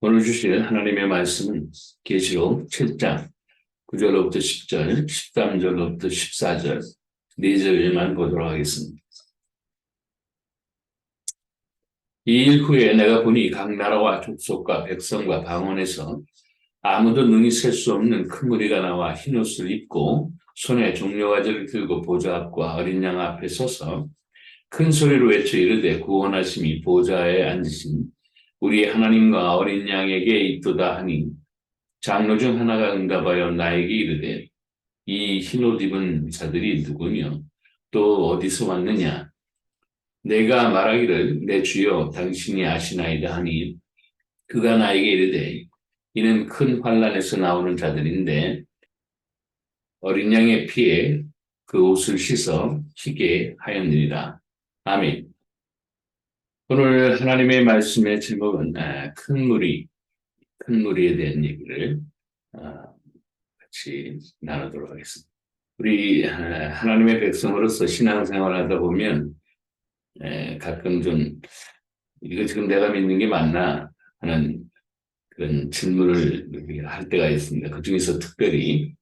오늘 주실 하나님의 말씀은 계시록 7장 9절로부터 10절, 13절로부터 14절, 4절만 보도록 하겠습니다. 이 일 후에 내가 보니 각 나라와 족속과 백성과 방언에서 아무도 능히 셀 수 없는 큰 무리가 나와 흰옷을 입고 손에 종려가지를 들고 보좌 앞과 어린 양 앞에 서서 큰 소리로 외쳐 이르되 구원하심이 보좌에 앉으신 우리 하나님과 어린 양에게 있도다 하니 장로 중 하나가 응답하여 나에게 이르되 이 흰옷 입은 자들이 누구며 또 어디서 왔느냐. 내가 말하기를 내 주여 당신이 아시나이다 하니 그가 나에게 이르되 이는 큰 환난에서 나오는 자들인데 어린 양의 피에 그 옷을 씻어 희게 하였느니라. 아멘. 오늘 하나님의 말씀의 제목은 큰 무리에 대한 얘기를 같이 나누도록 하겠습니다. 우리 하나님의 백성으로서 신앙생활을 하다 보면 가끔 좀 이거 지금 내가 믿는 게 맞나 하는 그런 질문을 할 때가 있습니다. 그 중에서 특별히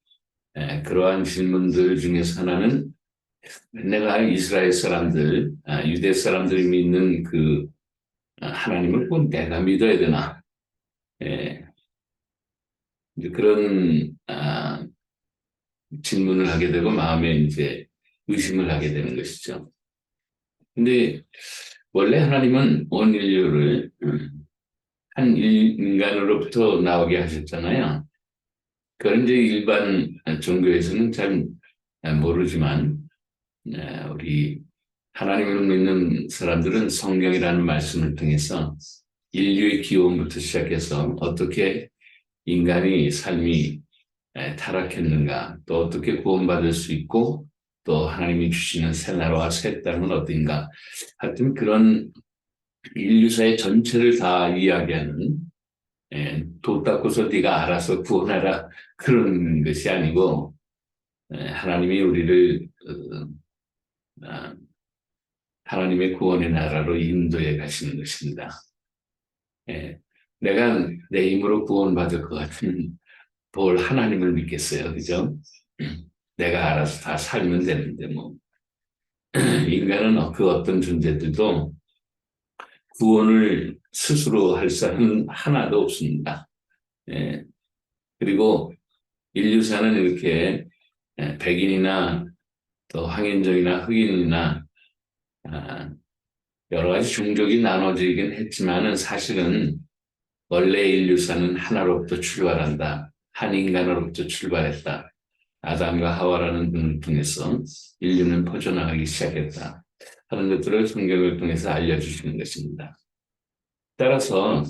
그러한 질문들 중에서 하나는 내가 이스라엘 사람들, 유대 사람들이 믿는 그 하나님을 꼭 내가 믿어야 되나? 이제 그런 질문을 하게 되고 마음에 이제 의심을 하게 되는 것이죠. 근데 원래 하나님은 온 인류를 한 인간으로부터 나오게 하셨잖아요. 그런 이제 일반 종교에서는 잘 모르지만 우리 하나님을 믿는 사람들은 성경이라는 말씀을 통해서 인류의 기원부터 시작해서 어떻게 인간의 삶이 타락했는가, 또 어떻게 구원받을 수 있고, 또 하나님이 주시는 새 나라와 새 땅은 어딘가, 하여튼 그런 인류사의 전체를 다 이야기하는 도 닦고서 네가 알아서 구원하라 그런 것이 아니고 하나님이 우리를 하나님의 구원의 나라로 인도해 가시는 것입니다. 내가 내 힘으로 구원받을 것 같은 뭘 하나님을 믿겠어요, 그죠? 내가 알아서 다 살면 되는데 뭐 인간은 그 어떤 존재들도 구원을 스스로 할 사람은 하나도 없습니다. 그리고 인류사는 이렇게 백인이나 또 황인종이나 흑인이나 여러 가지 종족이 나눠지긴 했지만은 사실은 원래 인류사는 하나로부터 출발한다. 한 인간으로부터 출발했다. 아담과 하와라는 분을 통해서 인류는 퍼져나가기 시작했다. 하는 것들을 성경을 통해서 알려주시는 것입니다. 따라서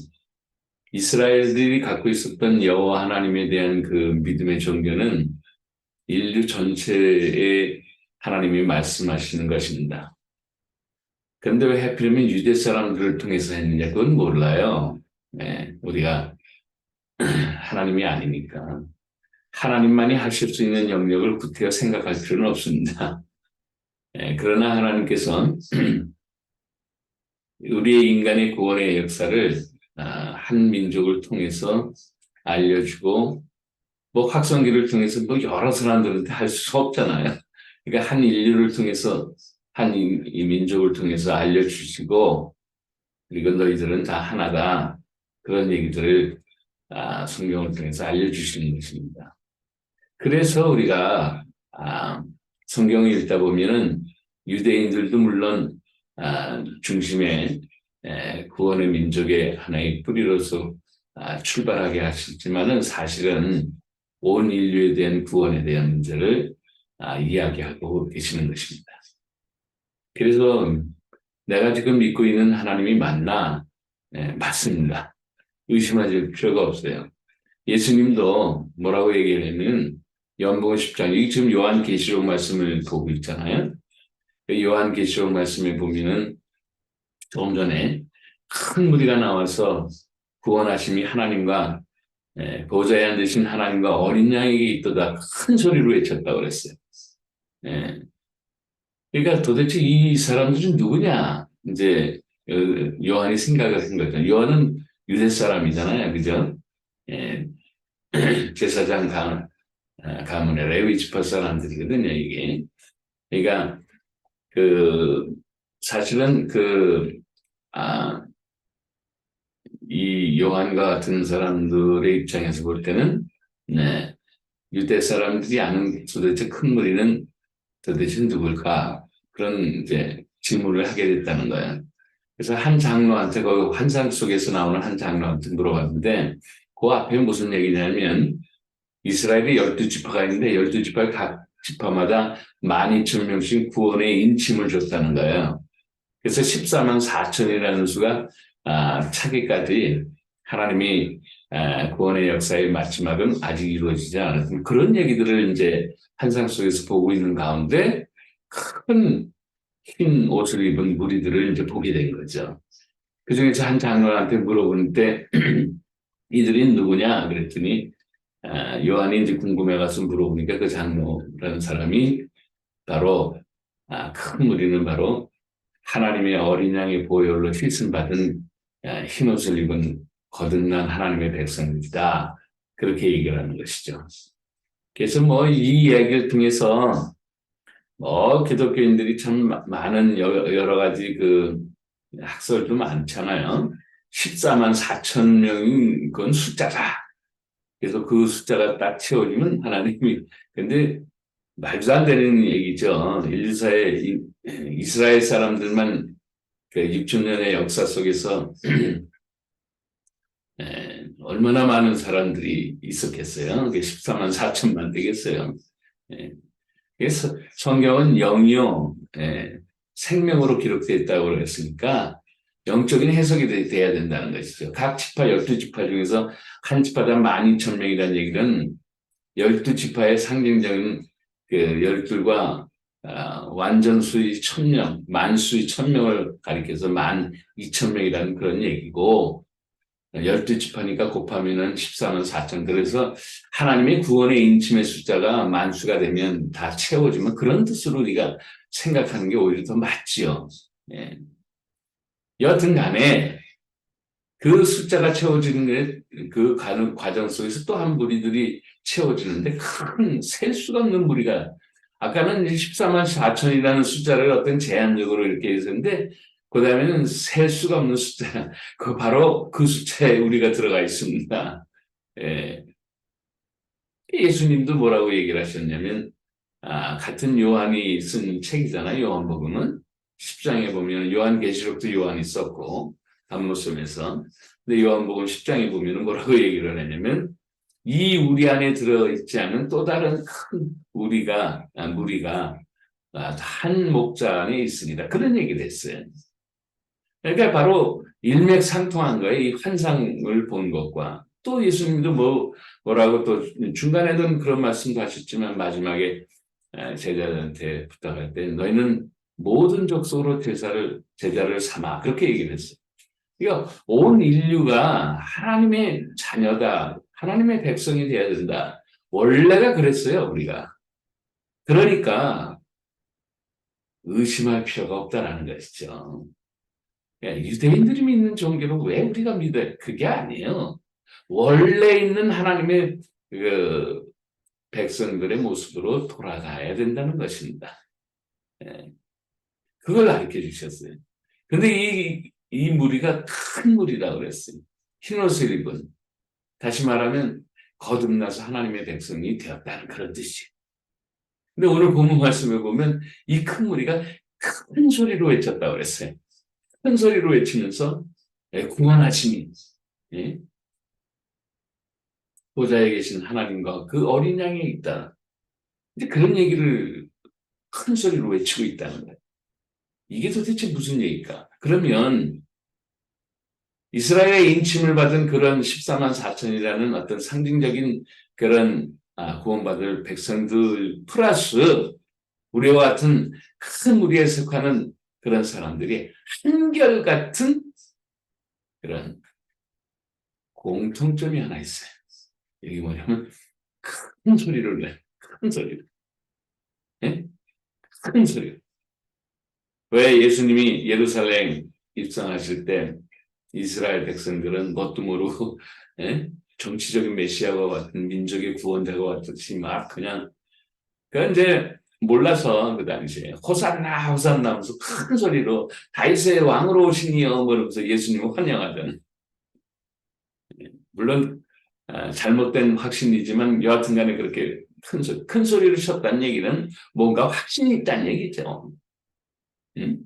이스라엘들이 갖고 있었던 여호와 하나님에 대한 그 믿음의 종교는 인류 전체에 하나님이 말씀하시는 것입니다. 그런데 왜 하필이면 유대 사람들을 통해서 했느냐, 그건 몰라요. 우리가 하나님이 아니니까. 하나님만이 하실 수 있는 영역을 구태여 생각할 필요는 없습니다. 그러나 하나님께서 우리의 인간의 구원의 역사를 한 민족을 통해서 알려주고, 뭐 확성기를 통해서 뭐 여러 사람들한테 할 수 없잖아요. 그러니까 한 인류를 통해서 한 이 민족을 통해서 알려주시고, 그리고 너희들은 다 하나다. 그런 얘기들을 성경을 통해서 알려주시는 것입니다. 그래서 우리가 성경을 읽다 보면은 유대인들도 물론 중심에 구원의 민족의 하나의 뿌리로서 출발하게 하셨지만은 사실은 온 인류에 대한 구원에 대한 문제를 이야기하고 계시는 것입니다. 그래서 내가 지금 믿고 있는 하나님이 맞나? 맞습니다. 의심하실 필요가 없어요. 예수님도 뭐라고 얘기하냐면 요한복음 10장, 이 지금 요한계시록 말씀을 보고 있잖아요. 요한계시록 말씀에 보면은 조금 전에 큰 무리가 나와서 구원하심이 하나님과 보좌에 앉으신 하나님과 어린 양에게 있도다 큰 소리로 외쳤다고 그랬어요. 그러니까 도대체 이 사람들은 누구냐? 이제 요한이 생각을 한 거죠. 요한은 유대 사람이잖아요. 그죠? 예, 제사장 가문의 레위 지파 사람들이거든요, 이게. 그러니까, 그, 사실은 아, 이 요한과 같은 사람들의 입장에서 볼 때는, 네, 유대 사람들이 아는 도대체 큰 무리는 도대체 누굴까? 그런 이제 질문을 하게 됐다는 거예요. 그래서 한 장로한테, 그 환상 속에서 나오는 한 장로한테 물어봤는데, 그 앞에 무슨 얘기냐면, 이스라엘에 12지파가 있는데 12지파 각 지파마다 12,000명씩 구원의 인침을 줬다는 거예요. 그래서 14만 4천이라는 수가 차기까지 하나님이 구원의 역사의 마지막은 아직 이루어지지 않았던 그런 얘기들을 이제 환상 속에서 보고 있는 가운데 큰 흰 옷을 입은 무리들을 이제 보게 된 거죠. 그 중에서 한 장로한테 물어볼 때 이들이 누구냐 그랬더니 요한이 이제 궁금해가서 물어보니까 그 장로라는 사람이 바로 큰 무리는 바로 하나님의 어린 양의 보혈로 힐씀받은 흰옷을 입은 거듭난 하나님의 백성들이다. 그렇게 얘기를 하는 것이죠. 그래서 뭐 이 이야기를 통해서 뭐 기독교인들이 참 많은 여러 가지 학설도 많잖아요. 14만 4천 명인 건 숫자다. 그래서 그 숫자가 딱 채워지면 하나님이 근데 말도 안 되는 얘기죠. 인류사의 이스라엘 사람들만 그 6천 년의 역사 속에서 얼마나 많은 사람들이 있었겠어요. 그게 14만 4천만 되겠어요. 예. 그래서 성경은 영이요, 생명으로 기록되어 있다고 그랬으니까 영적인 해석이 돼야 된다는 것이죠. 각 지파, 12지파 중에서 한 지파당 12,000명이라는 얘기는 12지파의 상징적인 그 열둘과 완전수의 1,000명, 만수의 1,000명을 가리켜서 12,000명이라는 그런 얘기고 12지파니까 곱하면은 14만 4천. 그래서 하나님의 구원의 인침의 숫자가 만수가 되면 다 채워지면 그런 뜻으로 우리가 생각하는 게 오히려 더 맞지요. 예. 여튼 간에 그 숫자가 채워지는 그 가는 과정 속에서 또 한 무리들이 채워지는데 큰 셀 수가 없는 무리가 아까는 14만 4천이라는 숫자를 어떤 제한적으로 이렇게 했었는데 그 다음에는 셀 수가 없는 숫자 바로 그 숫자에 우리가 들어가 있습니다. 예. 예수님도 뭐라고 얘기를 하셨냐면 같은 요한이 쓴 책이잖아요. 요한복음은 10장에 보면 요한계시록도 요한이 썼고 담모섬에서 근데 요한복음 10장에 보면 뭐라고 얘기를 하냐면 이 우리 안에 들어있지 않은 또 다른 큰 무리가 한 목자 안에 있습니다. 그런 얘기를 했어요. 그러니까 바로 일맥상통한 거예요. 이 환상을 본 것과 또 예수님도 뭐라고 또 중간에는 그런 말씀도 하셨지만 마지막에 제자들한테 부탁할 때 너희는 모든 족속으로 제자를 삼아 그렇게 얘기를 했어요. 그러니까 온 인류가 하나님의 자녀다. 하나님의 백성이 되어야 된다. 원래가 그랬어요, 우리가. 그러니까 의심할 필요가 없다라는 것이죠. 유대인들이 믿는 종교를 왜 우리가 믿어요? 그게 아니에요. 원래 있는 하나님의 그 백성들의 모습으로 돌아가야 된다는 것입니다. 예, 그걸 가르쳐 주셨어요. 근데 이 무리가 큰 무리라고 그랬어요. 흰옷을 입은. 다시 말하면 거듭나서 하나님의 백성이 되었다는 그런 뜻이에요. 근데 오늘 본문 말씀을 보면 이 큰 무리가 큰 소리로 외쳤다고 그랬어요. 큰 소리로 외치면서 구원하심이 보좌에 계신 하나님과 그 어린 양이 있다. 근데 그런 얘기를 큰 소리로 외치고 있다는 거예요. 이게 도대체 무슨 얘기일까? 그러면 이스라엘의 인침을 받은 그런 14만 4천이라는 어떤 상징적인 그런 구원받을 백성들 플러스 우리와 같은 큰 무리에 속하는 그런 사람들이 한결같은 그런 공통점이 하나 있어요. 이게 뭐냐면 큰 소리를 내. 큰 소리를. 예? 큰 소리를. 왜 예수님이 예루살렘 입성하실 때 이스라엘 백성들은 뭣도 모르고 예? 정치적인 메시아와 같은 민족의 구원자가 왔듯이 막 그냥 이제 몰라서 그 당시에 호산나 호산나 하면서 큰 소리로 다윗의 왕으로 오시니요 그러면서 예수님을 환영하던 물론 잘못된 확신이지만 여하튼간에 그렇게 큰 소리를 쳤다는 얘기는 뭔가 확신이 있다는 얘기죠. 음?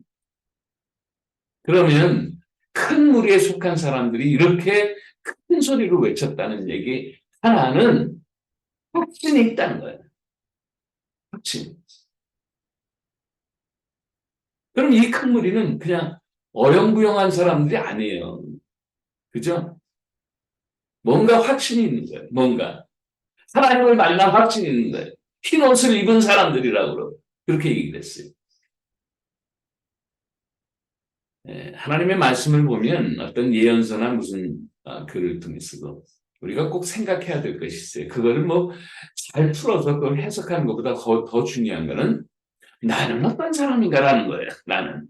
그러면 큰 무리에 속한 사람들이 이렇게 큰 소리로 외쳤다는 얘기 하나는 확신이 있다는 거예요. 확신. 그럼 이 큰 무리는 그냥 어영부영한 사람들이 아니에요. 그죠? 뭔가 확신이 있는 거예요. 뭔가. 하나님을 만난 확신이 있는 거예요. 흰 옷을 입은 사람들이라고 그렇게 얘기를 했어요. 하나님의 말씀을 보면 어떤 예언서나 무슨 글을 통해서도 우리가 꼭 생각해야 될 것이 있어요. 그거를 뭐 잘 풀어서 그걸 해석하는 것보다 더 중요한 거는 나는 어떤 사람인가라는 거예요. 나는.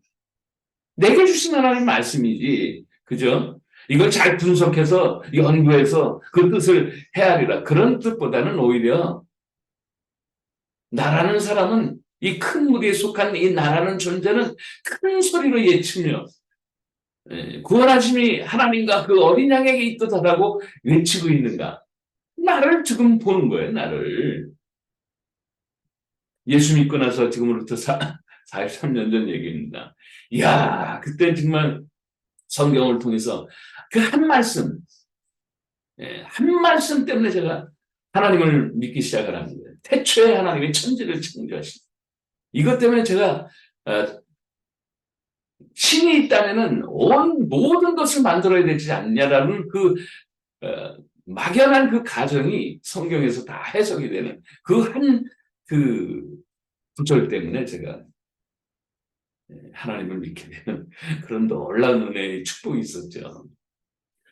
내게 주신 하나님 말씀이지. 그죠? 이걸 잘 분석해서 연구해서 그 뜻을 헤아리라. 그런 뜻보다는 오히려 나라는 사람은 이 큰 무리에 속한 이 나라는 존재는 큰 소리로 예치며 구원하심이 하나님과 그 어린 양에게 있듯하다고 외치고 있는가? 나를 지금 보는 거예요, 나를. 예수 믿고 나서 지금으로부터 43년 전 얘기입니다. 이야, 그때 정말 성경을 통해서 그 한 말씀, 한 말씀 때문에 제가 하나님을 믿기 시작을 합니다. 태초에 하나님의 천지를 창조하신 이것 때문에 제가 신이 있다면은 온 모든 것을 만들어야 되지 않냐라는 그 막연한 그 가정이 성경에서 다 해석이 되는 그 한 그 구절 때문에 제가 하나님을 믿게 되는 그런 놀라운 은혜의 축복이 있었죠.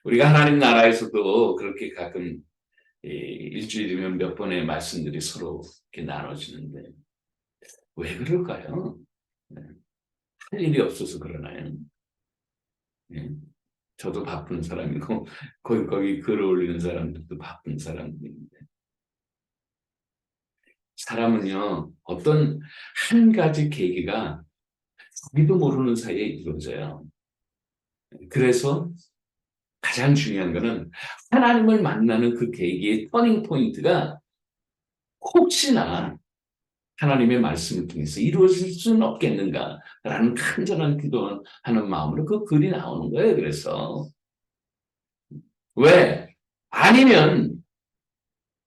우리가 하나님 나라에서도 그렇게 가끔 일주일이면 몇 번의 말씀들이 서로 이렇게 나눠지는데 왜 그럴까요? 할 일이 없어서 그러나요? 예. 저도 바쁜 사람이고 거기 글을 올리는 사람들도 바쁜 사람들인데 사람은요 어떤 한 가지 계기가 자기도 모르는 사이에 이루어져요. 그래서 가장 중요한 거는 하나님을 만나는 그 계기의 터닝 포인트가 혹시나 하나님의 말씀을 통해서 이루어질 수는 없겠는가라는 간절한 기도하는 마음으로 그 글이 나오는 거예요. 그래서 왜? 아니면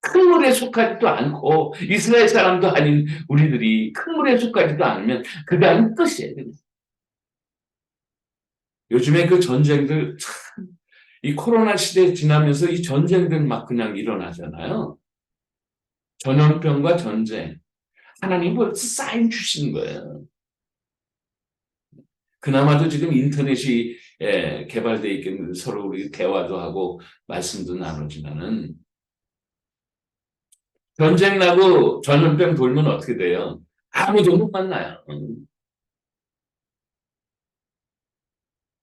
큰 물에 속하지도 않고 이스라엘 사람도 아닌 우리들이 큰 물에 속하지도 않으면 그다음 끝이에요. 요즘에 그 전쟁들 참, 이 코로나 시대 지나면서 이 전쟁들 막 그냥 일어나잖아요. 전염병과 전쟁. 하나님 벌써 사인 주시는 거예요. 그나마도 지금 인터넷이 개발되어 있겠는데 서로 우리 대화도 하고 말씀도 나누지만은 전쟁 나고 전염병 돌면 어떻게 돼요? 아무도 못 만나요.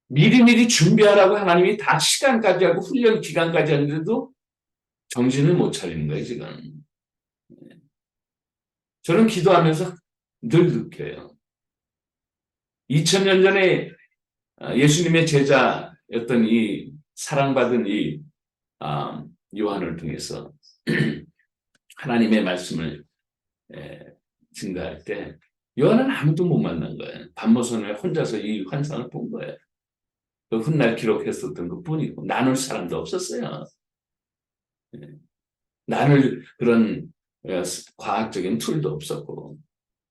미리미리 준비하라고 하나님이 다 시간까지 하고 훈련 기간까지 하는데도 정신을 못 차리는 거예요, 지금. 저는 기도하면서 늘 느껴요. 2000년 전에 예수님의 제자였던 이 사랑받은 이 요한을 통해서 하나님의 말씀을 증가할 때 요한은 아무도 못 만난 거예요. 밤모선에 혼자서 이 환상을 본 거예요. 그 훗날 기록했었던 것 뿐이고 나눌 사람도 없었어요. 나눌 그런 과학적인 툴도 없었고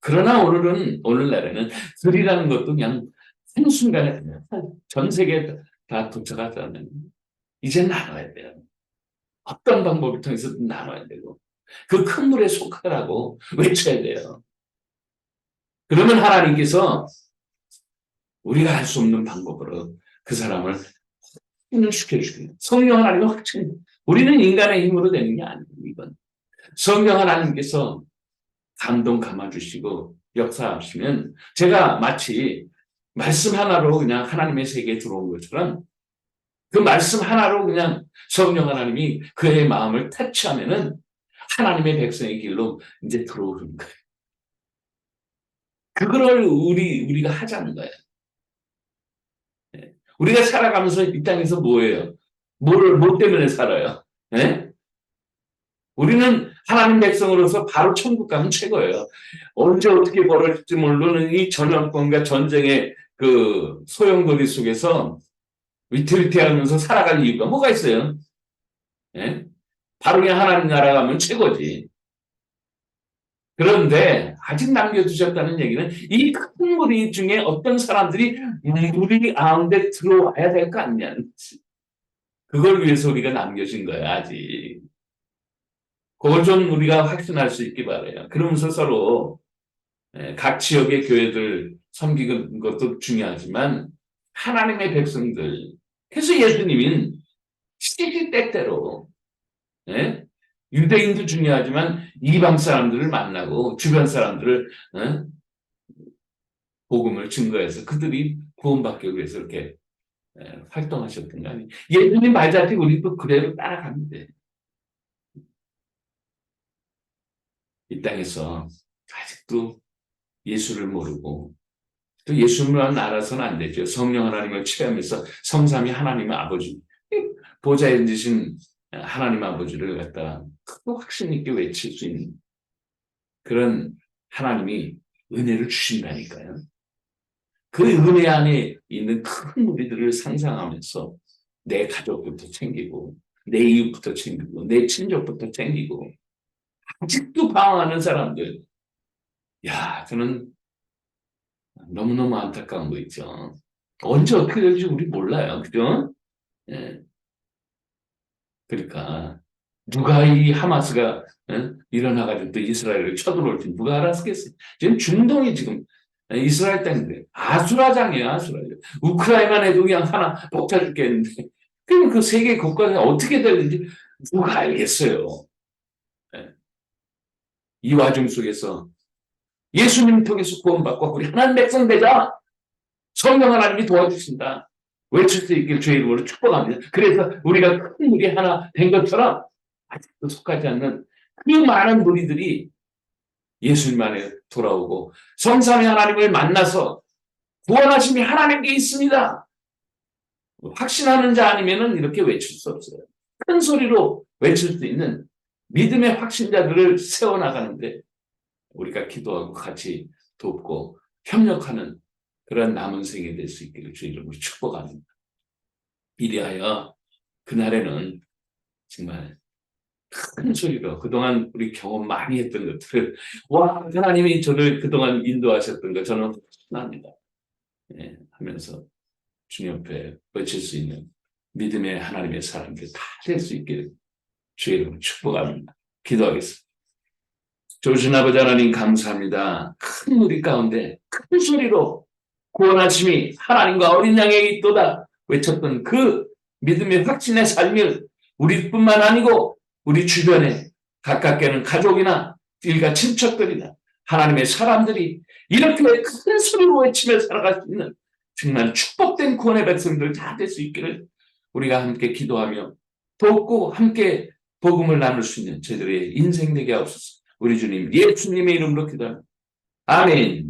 그러나 오늘날에는 글이라는 것도 그냥 한순간에 전 세계에 다 도착하잖아요. 이제 나눠야 돼요. 어떤 방법을 통해서든 나눠야 되고 그 큰 물에 속하라고 외쳐야 돼요. 그러면 하나님께서 우리가 할 수 없는 방법으로 그 사람을 힘을 시켜주십니다. 성령 하나님은 확신. 우리는 인간의 힘으로 되는 게 아니에요. 이건 성령 하나님께서 감동 감아주시고 역사하시면 제가 마치 말씀 하나로 그냥 하나님의 세계에 들어온 것처럼 그 말씀 하나로 그냥 성령 하나님이 그의 마음을 터치하면은 하나님의 백성의 길로 이제 들어오는 거예요. 그거를 우리가 하자는 거예요. 우리가 살아가면서 이 땅에서 뭐예요? 뭐 때문에 살아요? 네? 우리는 하나님 백성으로서 바로 천국 가면 최고예요. 언제 어떻게 벌어질지 모르는 이 전염병과 전쟁의 그 소용돌이 속에서 위태위태하면서 살아갈 이유가 뭐가 있어요? 예? 바로 그냥 하나님 나라 가면 최고지. 그런데 아직 남겨두셨다는 얘기는 이 큰 무리 중에 어떤 사람들이 무리 가운데 들어와야 될 거 아니냐. 그걸 위해서 우리가 남겨진 거야, 아직. 그걸 좀 우리가 확신할 수 있기 바라요. 그러면서 서로 각 지역의 교회들 섬기는 것도 중요하지만 하나님의 백성들, 그래서 예수님은 시시때때로 예? 유대인도 중요하지만 이방 사람들을 만나고 주변 사람들을 복음을 증거해서 그들이 구원받기 위해서 이렇게 활동하셨던 거 아니에요. 예수님 말자티 우리도 그대로 따라갑니다. 이 땅에서 아직도 예수를 모르고 또 예수만 알아서는 안 되죠. 성령 하나님을 체험해서 성삼위 하나님의 아버지, 보좌에 앉으신 하나님 아버지를 갖다가 크고 확신 있게 외칠 수 있는 그런 하나님이 은혜를 주신다니까요. 그 은혜 안에 있는 큰 무리들을 상상하면서 내 가족부터 챙기고 내 이웃부터 챙기고 내 친족부터 챙기고 아직도 방황하는 사람들. 야, 저는 너무너무 안타까운 거 있죠. 언제 어떻게 될지 우리 몰라요. 그죠? 예. 그러니까 누가 이 하마스가 일어나가지고 또 이스라엘을 쳐들어올지 누가 알았겠어요. 지금 중동이 지금 이스라엘 땅인데 아수라장이에요. 아수라장. 우크라이나만 해도 그냥 하나 벅차 죽겠는데 그럼 그 세계 국가가 어떻게 되는지 누가 알겠어요. 예. 이 와중 속에서 예수님 통해서 구원받고 우리 하나님 백성 되자. 성령 하나님이 도와주신다. 외칠 수 있길 주의 이름으로 축복합니다. 그래서 우리가 큰 무리 하나 된 것처럼 아직도 속하지 않는 그 많은 무리들이 예수님 안에 돌아오고 성삼위 하나님을 만나서 구원하심이 하나님께 있습니다. 확신하는 자 아니면은 이렇게 외칠 수 없어요. 큰 소리로 외칠 수 있는 믿음의 확신자들을 세워나가는데 우리가 기도하고 같이 돕고 협력하는 그런 남은 생이 될 수 있기를 주의 이름으로 축복합니다. 이리하여 그날에는 정말 큰 소리로 그동안 우리 경험 많이 했던 것들을 와 하나님이 저를 그동안 인도하셨던 거 저는 확신합니다. 예, 하면서 주님 옆에 외칠 수 있는 믿음의 하나님의 사람들 다 될 수 있기를 주의 이름으로 축복합니다. 기도하겠습니다. 좋으신 아버지 하나님 감사합니다. 큰 무리 가운데 큰 소리로 구원하심이 하나님과 어린 양에게 있도다 외쳤던 그 믿음의 확신의 삶을 우리뿐만 아니고 우리 주변에 가깝게는 가족이나 일가 친척들이나 하나님의 사람들이 이렇게 큰 소리로 외치며 살아갈 수 있는 정말 축복된 구원의 백성들 다 될 수 있기를 우리가 함께 기도하며 돕고 함께 복음을 나눌 수 있는 저희들의 인생 되게 하옵소서. 우리 주님 예수님의 이름으로 기도합니다. 아멘.